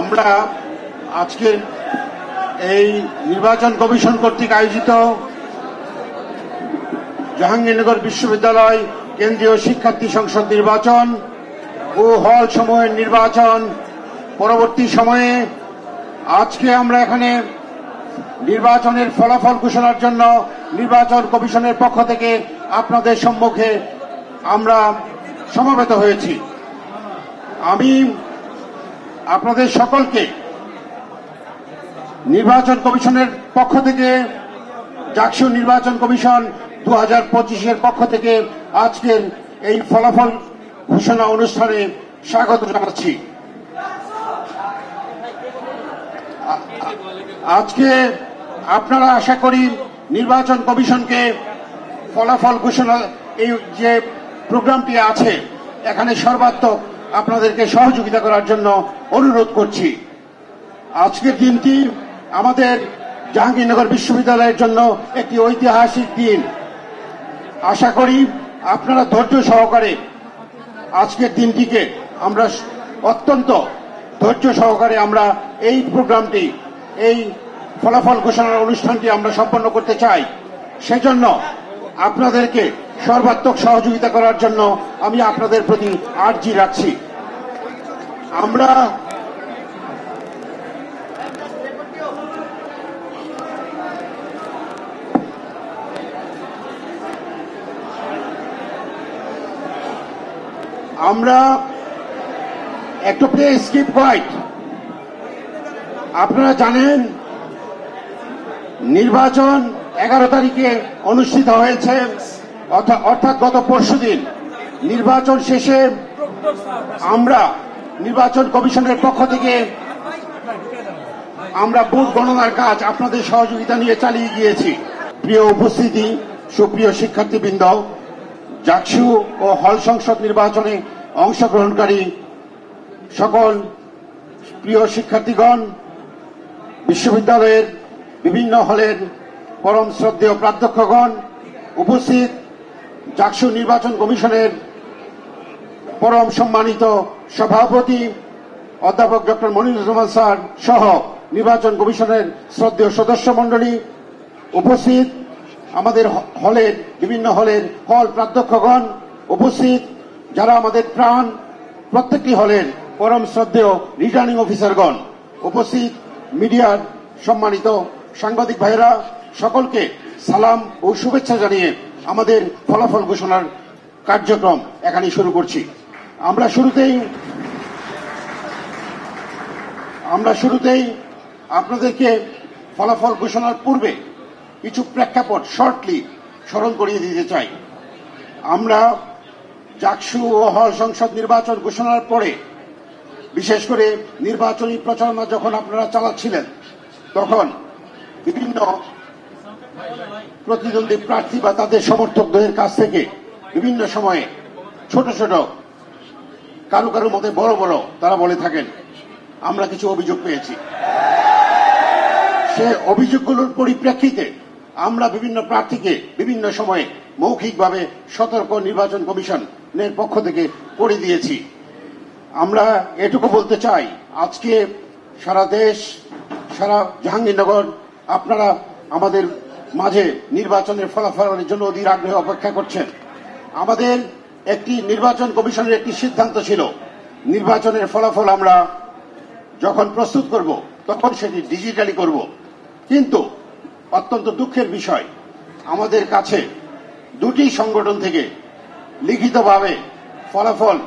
আমরা আজকের এই নির্বাচন কমিশন কর্তৃক আয়োজিত জাহাঙ্গীরনগর বিশ্ববিদ্যালয় কেন্দ্রীয় শিক্ষার্থী সংসদ নির্বাচন ও হল সমূহের নির্বাচন পরবর্তী সময়ে আজকে আমরা এখানে নির্বাচনের ফলাফল ঘোষণার জন্য নির্বাচন কমিশনের পক্ষ থেকে আপনাদের সম্মুখে আমরা সমবেত হয়েছি। আমি আপনাদের সকলকে নির্বাচন কমিশনের পক্ষ থেকে জাকসু নির্বাচন কমিশন 2025-এর পক্ষ থেকে আজকের এই ফলাফল ঘোষণা অনুষ্ঠানে স্বাগত জানাচ্ছি। আজকে আপনারা আশা করি নির্বাচন কমিশনকে ফলাফল ঘোষণা এই যে প্রোগ্রামটি আছে এখানে সর্বাত্মক আপনাদেরকে সহযোগিতা করার জন্য অনুরোধ করছি। আজকের দিনটি আমাদের জাহাঙ্গীরনগর বিশ্ববিদ্যালয়ের জন্য একটি ঐতিহাসিক দিন। আশা করি আপনারা ধৈর্য সহকারে আজকের দিনটিকে আমরা অত্যন্ত ধৈর্য সহকারে আমরা এই প্রোগ্রামটি এই ফলাফল ঘোষণার অনুষ্ঠানটি আমরা সম্পন্ন করতে চাই। সেজন্য আপনাদেরকে সর্বাত্মক সহযোগিতা করার জন্য আমি আপনাদের প্রতি আর্জি রাখছি। আমরা একটু প্লিজ কিপ কোয়াইট। আপনারা জানেন নির্বাচন 11 তারিখে অনুষ্ঠিত হয়েছে, অর্থাৎ গত পরশুদিন। নির্বাচন শেষে আমরা নির্বাচন কমিশনের পক্ষ থেকে আমরা বুথ গণনার কাজ আপনাদের সহযোগিতা নিয়ে চালিয়ে গিয়েছি। প্রিয় উপস্থিতি, সুপ্রিয় শিক্ষার্থীবৃন্দ, জাকসু ও হল সংসদ নির্বাচনে অংশগ্রহণকারী সকল প্রিয় শিক্ষার্থীগণ, বিশ্ববিদ্যালয়ের বিভিন্ন হলের পরম শ্রদ্ধেয় প্রাধ্যক্ষগণ, উপস্থিত জাকসু নির্বাচন কমিশনের পরম সম্মানিত সভাপতি অধ্যাপক ডক্টর মনিরুজ্জামান স্যার সহ নির্বাচন কমিশনের শ্রদ্ধেয় সদস্য মণ্ডলী, উপস্থিত আমাদের হলের বিভিন্ন হলের হল প্রাধ্যক্ষগণ, উপস্থিত যারা আমাদের প্রাণ প্রত্যেকটি হলের পরম শ্রদ্ধেয় রিটার্নিং অফিসারগণ, উপস্থিত মিডিয়ার সম্মানিত সাংবাদিক ভাইয়েরা, সকলকে সালাম ও শুভেচ্ছা জানিয়ে আমাদের ফলাফল ঘোষণার কার্যক্রম এখানে শুরু করছি। আমরা শুরুতেই আপনাদেরকে ফলাফল ঘোষণার পূর্বে কিছু প্রেক্ষাপট শর্টলি স্মরণ করিয়ে দিতে চাই। আমরা জাকসু ও হল সংসদ নির্বাচন ঘোষণার পরে, বিশেষ করে নির্বাচনী প্রচারণা যখন আপনারা চালাচ্ছিলেন, তখন বিভিন্ন প্রতিদ্বন্দ্বী প্রার্থী বা তাদের সমর্থকদের কাছ থেকে বিভিন্ন সময়ে ছোট ছোট কারো মধ্যে বড় বড় তারা বলে থাকেন আমরা কিছু অভিযোগ পেয়েছি। সে অভিযোগগুলোর পরিপ্রেক্ষিতে আমরা বিভিন্ন প্রার্থীকে বিভিন্ন সময়ে মৌখিকভাবে সতর্ক নির্বাচন কমিশনের পক্ষ থেকে করে দিয়েছি। আমরা এটুকু বলতে চাই, আজকে সারা দেশ, সারা জাহাঙ্গীরনগর আপনারা আমাদের মাঝে নির্বাচনের ফলাফলের জন্য অধীর আগ্রহে অপেক্ষা করছেন। আমাদের একটি নির্বাচন কমিশনের একটি সিদ্ধান্ত ছিল, নির্বাচনের ফলাফল আমরা যখন প্রস্তুত করব তখন সেটি ডিজিটালি করব। কিন্তু অত্যন্ত দুঃখের বিষয়, আমাদের কাছে দুটি সংগঠন থেকে লিখিতভাবে ফলাফল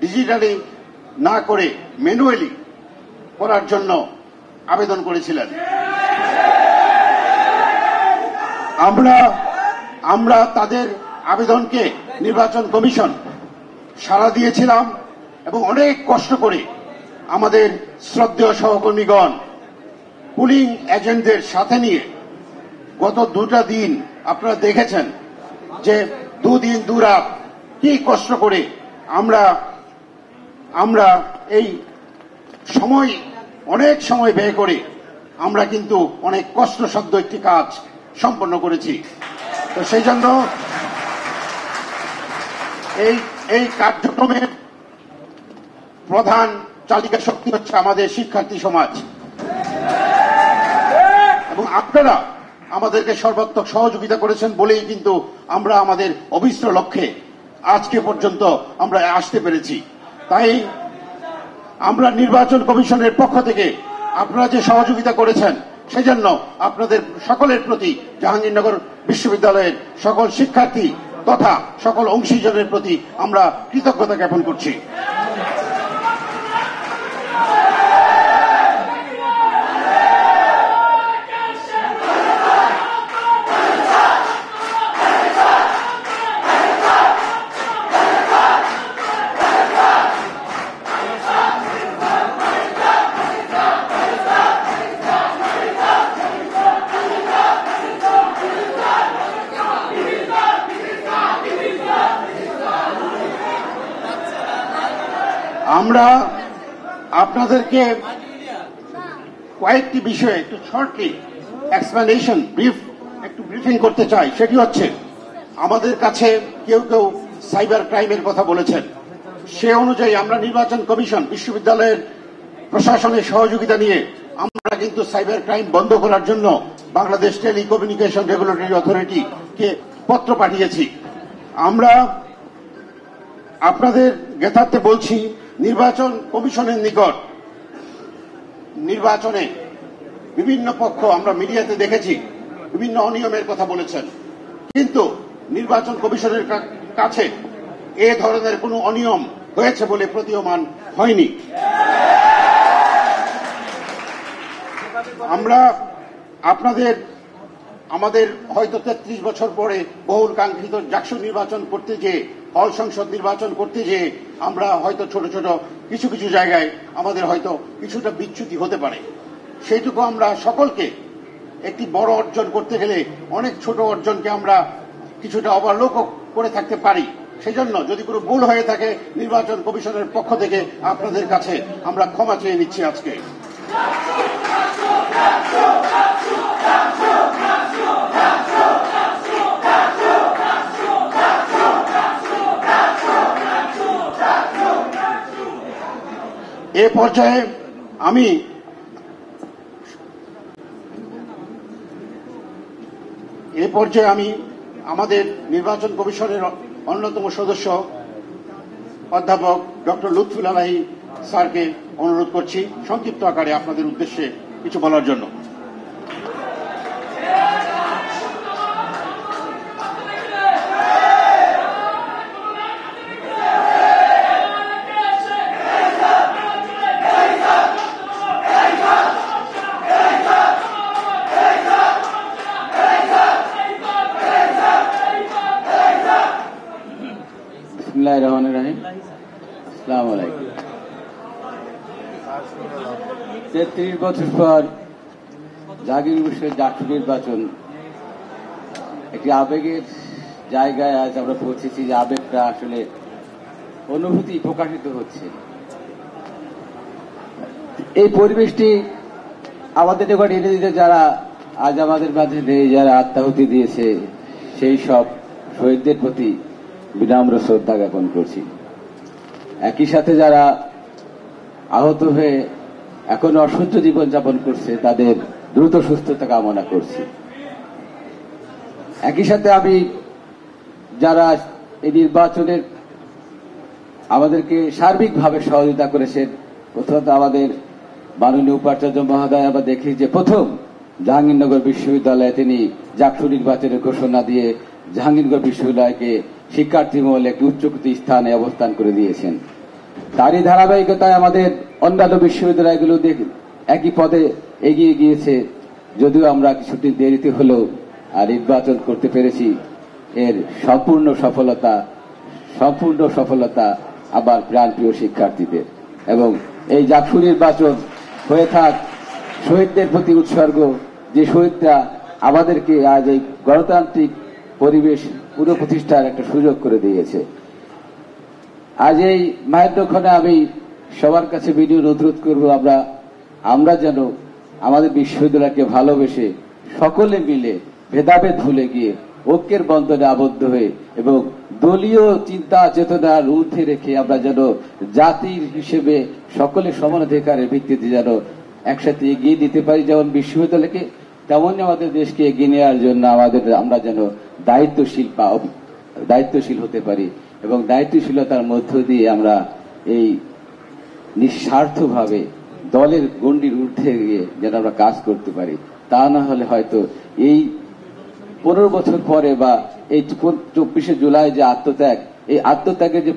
ডিজিটালি না করে ম্যানুয়ালি করার জন্য আবেদন করেছিলেন। আমরা তাদের আবেদনকে নির্বাচন কমিশন সাড়া দিয়েছিলাম এবং অনেক কষ্ট করে আমাদের শ্রদ্ধেয় সহকর্মীগণ পুলিং এজেন্টদের সাথে নিয়ে গত 2টা দিন আপনারা দেখেছেন যে 2 দিন 2 রাত কি কষ্ট করে আমরা এই সময় অনেক সময় ব্যয় করে আমরা কিন্তু অনেক কষ্টসাধ্য একটি কাজ সম্পন্ন করেছি। তো সেই জন্য এই কার্যক্রমের প্রধান চালিকা শক্তি হচ্ছে আমাদের শিক্ষার্থী সমাজ, এবং আপনারা আমাদেরকে সর্বাত্মক সহযোগিতা করেছেন বলেই কিন্তু আমরা আমাদের অভিষ্ট লক্ষ্যে আজকে পর্যন্ত আমরা আসতে পেরেছি। তাই আমরা নির্বাচন কমিশনের পক্ষ থেকে আপনারা যে সহযোগিতা করেছেন সেজন্য আপনাদের সকলের প্রতি জাহাঙ্গীরনগর বিশ্ববিদ্যালয়ের সকল শিক্ষার্থী তথা সকল অংশীজনের প্রতি আমরা কৃতজ্ঞতা জ্ঞাপন করছি। আমরা আপনাদেরকে কয়েকটি বিষয়ে একটু শর্টলি এক্সপ্লেনেশন একটু ব্রিফিং করতে চাই। সেটি হচ্ছে, আমাদের কাছে কেউ কেউ সাইবার ক্রাইমের কথা বলেছেন, সে অনুযায়ী আমরা নির্বাচন কমিশন বিশ্ববিদ্যালয়ের প্রশাসনের সহযোগিতা নিয়ে আমরা কিন্তু সাইবার ক্রাইম বন্ধ করার জন্য বাংলাদেশ টেলিকমিউনিকেশন রেগুলেটরি অথরিটিকে পত্র পাঠিয়েছি। আমরা আপনাদের জ্ঞাতার্থে বলছি, নির্বাচন কমিশনের নিকট নির্বাচনে বিভিন্ন পক্ষ আমরা মিডিয়াতে দেখেছি বিভিন্ন অনিয়মের কথা বলেছেন, কিন্তু নির্বাচন কমিশনের কাছে এ ধরনের কোনো অনিয়ম হয়েছে বলে প্রতীয়মান হয়নি। আমরা আমাদের হয়তো 33 বছর পরে বহুল কাঙ্ক্ষিত জাকসু নির্বাচন করতে যেয়ে, হল সংসদ নির্বাচন করতে যেয়ে আমরা হয়তো ছোট ছোট কিছু কিছু জায়গায় আমাদের হয়তো কিছুটা বিচ্যুতি হতে পারে। সেইটুকু আমরা সকলকে একটি বড় অর্জন করতে গেলে অনেক ছোট অর্জনকে আমরা কিছুটা ওভারলোক করে থাকতে পারি। সেজন্য যদি কোনো ভুল হয়ে থাকে নির্বাচন কমিশনের পক্ষ থেকে আপনাদের কাছে আমরা ক্ষমা চেয়ে নিচ্ছি আজকে। এ পর্যায়ে আমি আমাদের নির্বাচন কমিশনের অন্যতম সদস্য অধ্যাপক ডক্টর লুৎফুল আলাহি স্যারকে অনুরোধ করছি সংক্ষিপ্ত আকারে আপনাদের উদ্দেশ্যে কিছু বলার জন্য। বিসমিল্লাহির রহমানির রহিম। আসসালামু আলাইকুম। 33 বছর পর জাহাঙ্গীরনগর বিশ্ববিদ্যালয়ের জাকসু নির্বাচন একটি আবেগের জায়গায় আজ আমরা পৌঁছেছি, যে আবেগটা আসলে অনুভূতি প্রকাশিত হচ্ছে। এই পরিবেশটি আমাদের নিকট এনে দিতে যারা আজ আমাদের মাঝে নেই, যারা আত্মাহুতি দিয়েছে, সেই সব শহীদদের প্রতি বিনম্র শ্রদ্ধা জ্ঞাপন করছি। একই সাথে যারা আহত হয়ে এখন অসহ্য জীবনযাপন করছে তাদের দ্রুত সুস্থতা কামনা করছি। একই সাথে আমি যারা এই নির্বাচনের আমাদেরকে সার্বিকভাবে সহযোগিতা করেছেন, প্রথমত আমাদের মাননীয় উপাচার্য মহোদয়, আমরা দেখি যে প্রথম জাহাঙ্গীরনগর বিশ্ববিদ্যালয়ে তিনি জাকসু নির্বাচনের ঘোষণা দিয়ে জাহাঙ্গীরনগর বিশ্ববিদ্যালয়কে শিক্ষার্থী মহলে একটি উচ্চকোটি স্থানে অবস্থান করে দিয়েছেন। তারই ধারাবাহিকতায় আমাদের অন্যান্য বিশ্ববিদ্যালয়গুলো একই পদে এগিয়ে গিয়েছে, যদিও আমরা কিছুদিন দেরিতে হলেও আর নির্বাচন করতে পেরেছি। এর সম্পূর্ণ সফলতা আবার প্রাণপ্রিয় শিক্ষার্থীদের, এবং এই জাকসু নির্বাচন হয়ে থাক শহীদদের প্রতি উৎসর্গ, যে শহীদরা আমাদেরকে আজ এই গণতান্ত্রিক পরিবেশ পুনঃপ্রতিষ্ঠার একটা সুযোগ করে দিয়েছে। আজ এই মাহেন্দ্রক্ষণে আমি সবার কাছে বিনীত অনুরোধ করব, আমরা যেন আমাদের বিশ্ববিদ্যালয়কে ভালোবেসে সকলে মিলে ভেদাভেদ ভুলে গিয়ে ঐক্যের বন্ধনে আবদ্ধ হয়ে এবং দলীয় চিন্তা চেতনার ঊর্ধ্বে রেখে আমরা যেন জাতির হিসেবে সকলে সমান অধিকারের ভিত্তিতে যেন একসাথে এগিয়ে দিতে পারি, যেমন বিশ্ববিদ্যালয়কে তেমনই আমাদের দেশকে এগিয়ে নেওয়ার জন্য আমরা যেন দায়িত্বশীল হতে পারি এবং দায়িত্বশীলতার মধ্য দিয়ে আমরা এই নিঃস্বার্থভাবে দলের গণ্ডির ঊর্ধ্বে গিয়ে যেন আমরা কাজ করতে পারি। তা না হলে হয়তো এই 15 বছর পরে বা এই 24শে জুলাই যে এই আত্মত্যাগের যে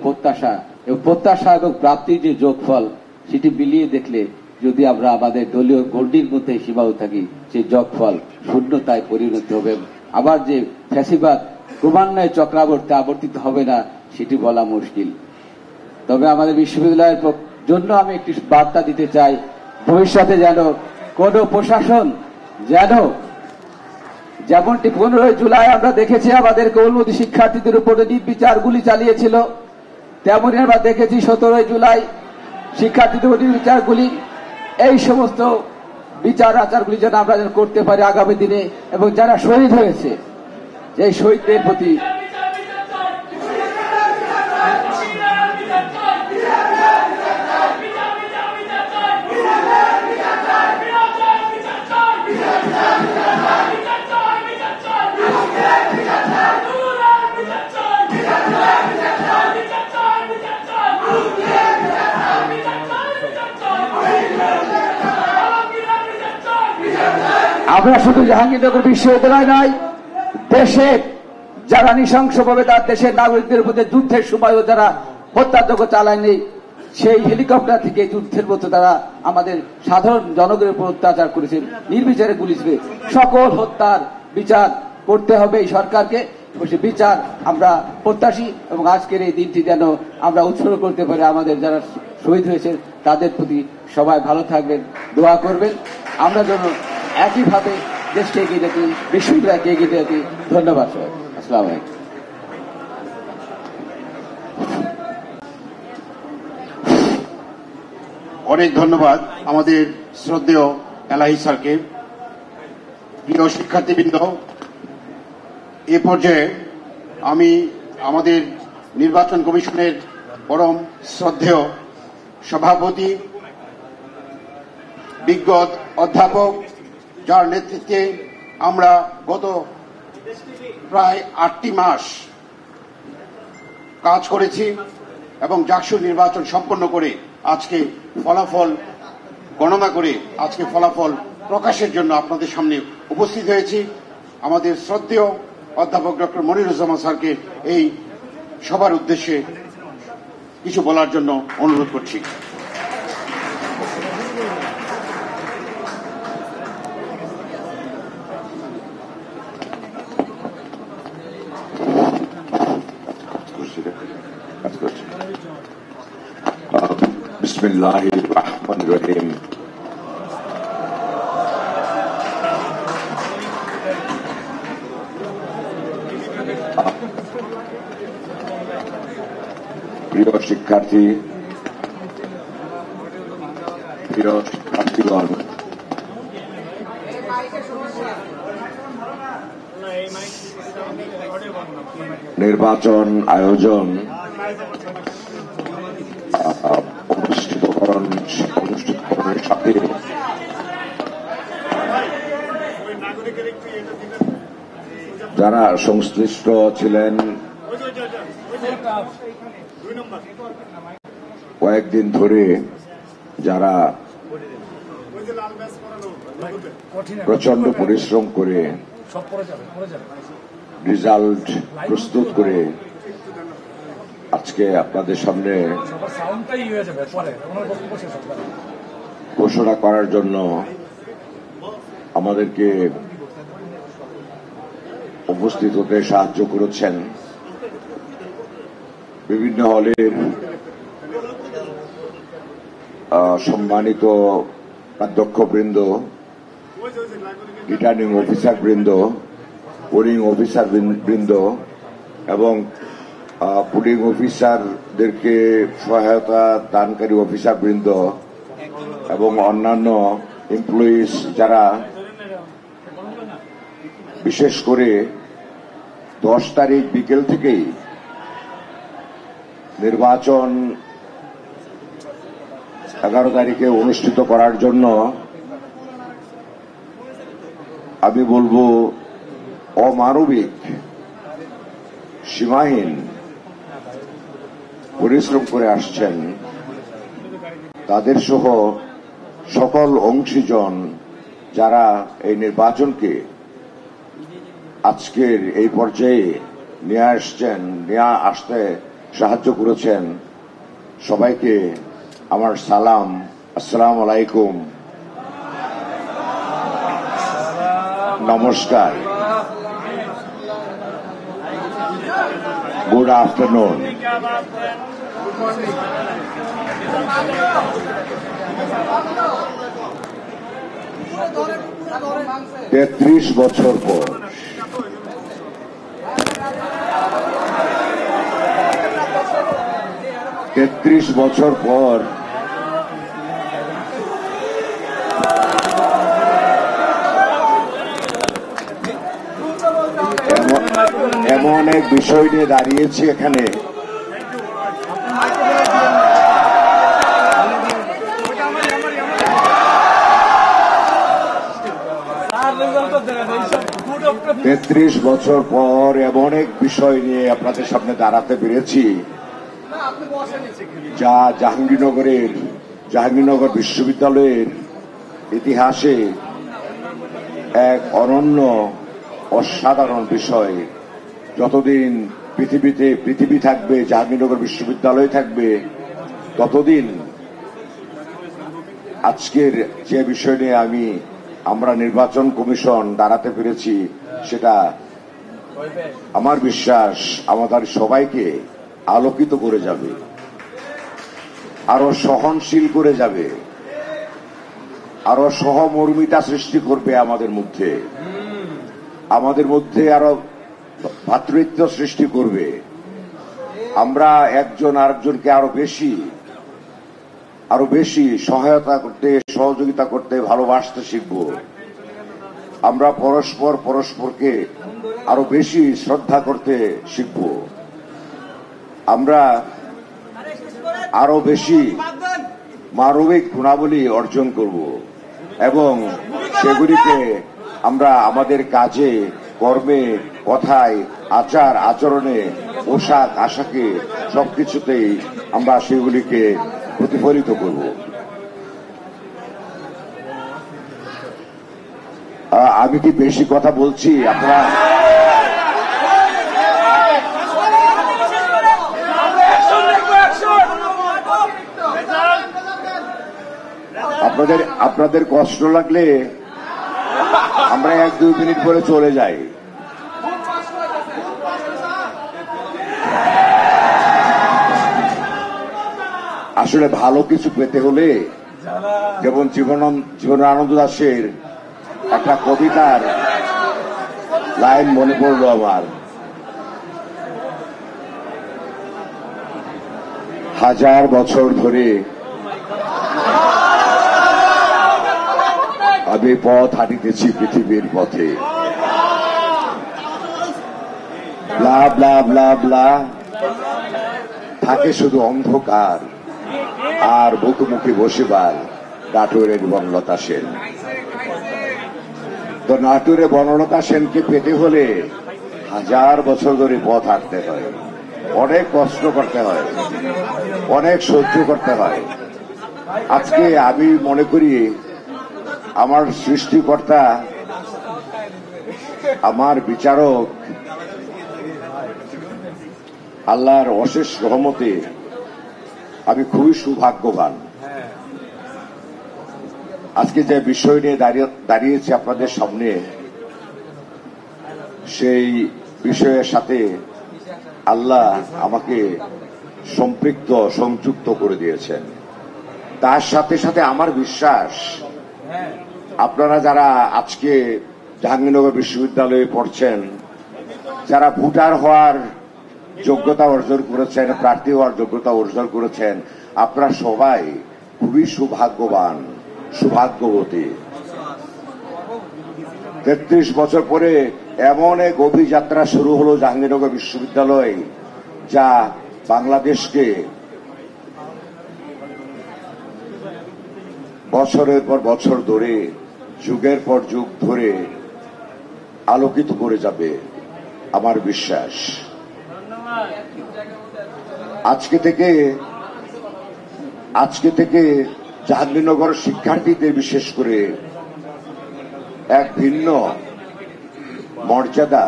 প্রত্যাশা এবং প্রাপ্তির যে যোগফল, সেটি মিলিয়ে দেখলে যদি আমরা আমাদের দলীয় গণ্ডির মধ্যে সীমাবদ্ধ থাকি, সেই যোগফল শূন্যতায় পরিণত হবে। আবার যে ফ্যাসিবাদ ক্রমান্বয়ে চক্রাবর্তে আবর্তিত হবে না, সেটি বলা মুশকিল। তবে আমাদের বিশ্ববিদ্যালয়ের জন্য আমি একটি বার্তা দিতে চাই, ভবিষ্যতে যেন কোন প্রশাসন যেমনটি 15 জুলাই আমরা দেখেছি আমাদের কৌলমতি শিক্ষার্থীদের উপরে নির্বিচার গুলি চালিয়েছিল, তেমনি আমরা দেখেছি 17 জুলাই শিক্ষার্থীদের উপর নির্বিচার গুলি। এই সমস্ত বিচার আচারগুলি যেন আমরা করতে পারি আগামী দিনে, এবং যারা শহীদ হয়েছে এই শহীদদের প্রতি আমরা শুধু জাহাঙ্গীরনগর বিশ্ববিদ্যালয় নয়, দেশের যারা নৃশংসভাবে তার দেশের নাগরিকদের উপর যুদ্ধের সময়ও যারা হত্যাযজ্ঞ চালায়নি, সেই হেলিকপ্টার থেকে যুদ্ধের মতো তারা আমাদের সাধারণ জনগণের উপর অত্যাচার করেছেন, নির্বিচারে গুলি ছিল। সকল হত্যার বিচার করতে হবে এই সরকারকে, সে বিচার আমরা প্রত্যাশী। এবং আজকের এই দিনটি যেন আমরা উৎসর্গ করতে পারি আমাদের যারা শহীদ হয়েছেন তাদের প্রতি। সবাই ভালো থাকবেন, দোয়া করবেন, আমরা যেন একইভাবে দেশকে এগিয়ে যেতে, বিশ্ববিদ্যালয়কে এগিয়ে যেতে। ধন্যবাদ সবাই, আসসালামু আলাইকুম। অনেক ধন্যবাদ আমাদের শ্রদ্ধেয় এলাহি স্যারকে। প্রিয় শিক্ষার্থীবৃন্দ, এ পর্যায়ে আমি আমাদের নির্বাচন কমিশনের পরম শ্রদ্ধেয় সভাপতি, বিজ্ঞ অধ্যাপক, যার নেতৃত্বে আমরা গত প্রায় 8টি মাস কাজ করেছি এবং জাকসু নির্বাচন সম্পন্ন করে আজকে ফলাফল গণনা করে আজকে ফলাফল প্রকাশের জন্য আপনাদের সামনে উপস্থিত হয়েছি। আমাদের শ্রদ্ধেয় অধ্যাপক ডক্টর মনিরুজ্জামান স্যারকে এই সবার উদ্দেশ্যে কিছু বলার জন্য অনুরোধ করছি। বিসমিল্লাহির রহমানির রহিম। প্রিয় শিক্ষার্থীগণ, নির্বাচন আয়োজন অনুষ্ঠিতকরণের সাথে যারা সংশ্লিষ্ট ছিলেন, কয়েকদিন ধরে যারা প্রচন্ড পরিশ্রম করে রেজাল্ট প্রস্তুত করে আজকে আপনাদের সামনে ঘোষণা করার জন্য আমাদেরকে উপস্থিত হতে সাহায্য করেছেন। বিভিন্ন হলের সম্মানিত অধ্যক্ষবৃন্দ, রিটার্নিং অফিসার বৃন্দ, পোলিং অফিসার বৃন্দ এবং পুলিং অফিসারদেরকে সহায়তা দানকারী অফিসার বৃন্দ এবং অন্যান্য এমপ্লয়িজ যারা বিশেষ করে 10 তারিখ বিকেল থেকেই নির্বাচন 11 তারিখে অনুষ্ঠিত করার জন্য আমি বলবো অমানবিক সীমাহীন পরিশ্রম করে আসছেন তাদের সহ সকল অংশীজন যারা এই নির্বাচনকে আজকের এই পর্যায়ে নিয়ে আসতে সাহায্য করেছেন সবাইকে আমার সালাম। আসসালামু আলাইকুম, নমস্কার, গুড আফটারনুন। 33 বছর পর 33 বছর পর এমন এক বিষয় নিয়ে দাঁড়িয়েছি এখানে তেত্রিশ বছর পর এমন এক বিষয় নিয়ে আপনাদের সামনে দাঁড়াতে পেরেছি যা জাহাঙ্গীরনগর বিশ্ববিদ্যালয়ের ইতিহাসে এক অনন্য অসাধারণ বিষয়। যতদিন পৃথিবী থাকবে, জাহাঙ্গীরনগর বিশ্ববিদ্যালয় থাকবে, ততদিন আজকের যে বিষয় নিয়ে আমরা নির্বাচন কমিশন দাঁড়াতে পেরেছি সেটা আমার বিশ্বাস আমাদের সবাইকে আলোকিত করে যাবে, আরো সহনশীল করে যাবে, আরো সহমর্মিতা সৃষ্টি করবে আমাদের মধ্যে আরো ভ্রাতৃত্ব সৃষ্টি করবে। আমরা একজন আরেকজনকে আরো বেশি সহায়তা করতে, সহযোগিতা করতে, ভালোবাসতে শিখব। আমরা পরস্পরকে আরো বেশি শ্রদ্ধা করতে শিখব। আমরা আরো বেশি মানবিক গুণাবলী অর্জন করব এবং সেগুলিকে আমরা আমাদের কাজে, কর্মে, কথায়, আচরণে, পোশাক আশাকে সবকিছুতেই আমরা সেগুলিকে প্রতিফলিত করব। আমি কি বেশি কথা বলছি? আপনাদের কষ্ট লাগলে আমরা 1-2 মিনিট পরে চলে যাই। আসলে ভালো কিছু পেতে হলে যেমন জীবনানন্দ দাশের একটা কবিতার লাইন মনে পড়ল আমার, হাজার বছর ধরে আমি পথ হাঁটিতেছি পৃথিবীর পথে, ব্লা ব্লা ব্লা ব্লা, থাকে শুধু অন্ধকার আর মুখোমুখি বসিবার নাটোরের বনলতা সেন। তো নাটোরে বনলতা সেনকে পেতে হলে হাজার বছর ধরে পথ হাঁটতে হয়, অনেক কষ্ট করতে হয়, অনেক সহ্য করতে হয়। আজকে আমি মনে করি আমার সৃষ্টিকর্তা, আমার বিচারক আল্লাহর অশেষ রহমতে আমি খুবই সৌভাগ্যবান। আজকে যে বিষয় নিয়ে দাঁড়িয়েছি আপনাদের সামনে, সেই বিষয়ের সাথে আল্লাহ আমাকে সংযুক্ত করে দিয়েছেন। তার সাথে সাথে আমার বিশ্বাস আপনারা যারা আজকে জাহাঙ্গীরনগর বিশ্ববিদ্যালয়ে পড়ছেন, যারা ভোটার হওয়ার যোগ্যতা অর্জন করেছেন, প্রার্থী হওয়ার যোগ্যতা অর্জন করেছেন, আপনারা সবাই খুবই সৌভাগ্যবান, সৌভাগ্যবতী। 33 বছর পরে এমন এক অভিযাত্রা শুরু হলো জাহাঙ্গীরনগর বিশ্ববিদ্যালয়, যা বাংলাদেশকে বছরের পর বছর ধরে, যুগের পর যুগ ধরে আলোকিত করে যাবে আমার বিশ্বাস। আজকে থেকে জাহাঙ্গীরনগর শিক্ষার্থীদের বিশেষ করে এক ভিন্ন মর্যাদা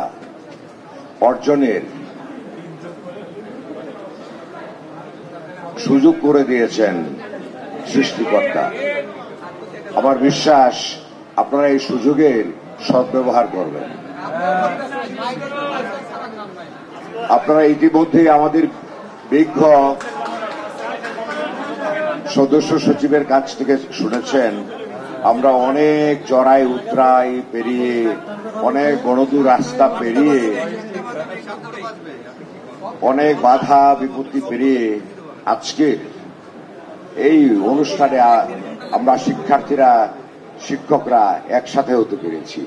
অর্জনের সুযোগ করে দিয়েছেন সৃষ্টিকর্তা। আমার বিশ্বাস আপনারা এই সুযোগের সদ্ব্যবহার করবেন। আপনারা ইতিমধ্যে আমাদের বিজ্ঞ সদস্য সচিবের কাছ থেকে শুনেছেন, আমরা অনেক চড়াই উতরাই পেরিয়ে, অনেক বড়দূর রাস্তা পেরিয়ে, অনেক বাধা বিপত্তি পেরিয়ে আজকে এই অনুষ্ঠানে আমরা শিক্ষার্থীরা, শিক্ষকরা একসাথে হতে পেরেছি।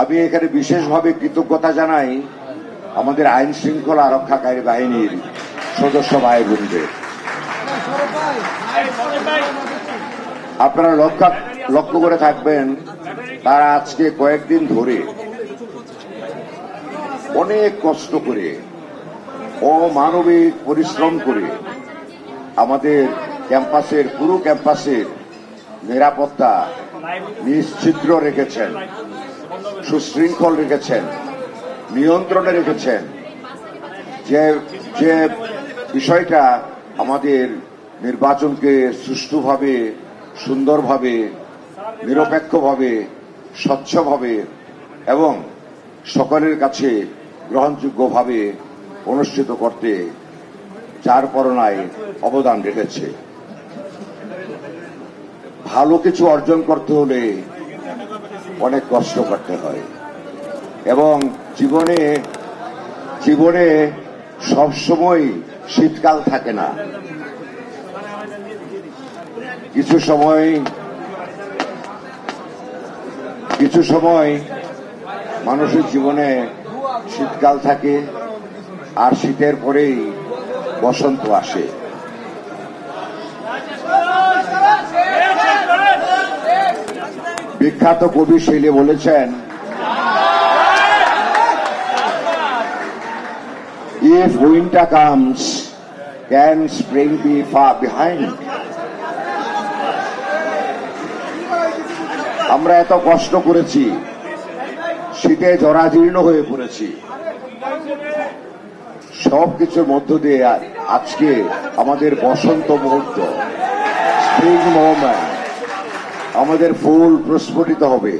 আমি এখানে বিশেষভাবে কৃতজ্ঞতা জানাই আমাদের আইন শৃঙ্খলা রক্ষাকারী বাহিনীর সদস্য ভাই বোনদের। আপনারা লক্ষ্য করে থাকবেন, তারা আজকে কয়েকদিন ধরে অনেক কষ্ট করে, অমানবিক পরিশ্রম করে আমাদের ক্যাম্পাসের, পুরো ক্যাম্পাসের নিরাপত্তা নিশ্চিদ্র রেখেছেন, সুশৃঙ্খল রেখেছেন, নিয়ন্ত্রণে রেখেছেন। যে বিষয়টা আমাদের নির্বাচনকে সুষ্ঠুভাবে, সুন্দরভাবে, নিরপেক্ষভাবে, স্বচ্ছভাবে এবং সকলের কাছে গ্রহণযোগ্যভাবে অনুষ্ঠিত করতে চার পরনায় অবদান রেখেছে। ভালো কিছু অর্জন করতে হলে অনেক কষ্ট করতে হয় এবং জীবনে সবসময় শীতকাল থাকে না। কিছু সময় মানুষের জীবনে শীতকাল থাকে, আর শীতের পরেই বসন্ত আসে। বিখ্যাত কবি শৈলী বলেছেন, if winter comes, can spring be far behind? আমরা এত কষ্ট করেছি, শীতে জরাজীর্ণ হয়ে পড়েছি, সবকিছুর মধ্য দিয়ে আজকে আমাদের বসন্ত মুহূর্ত, স্প্রিং মোমেন্ট, আমাদের ফুল প্রস্ফুটিত হবে।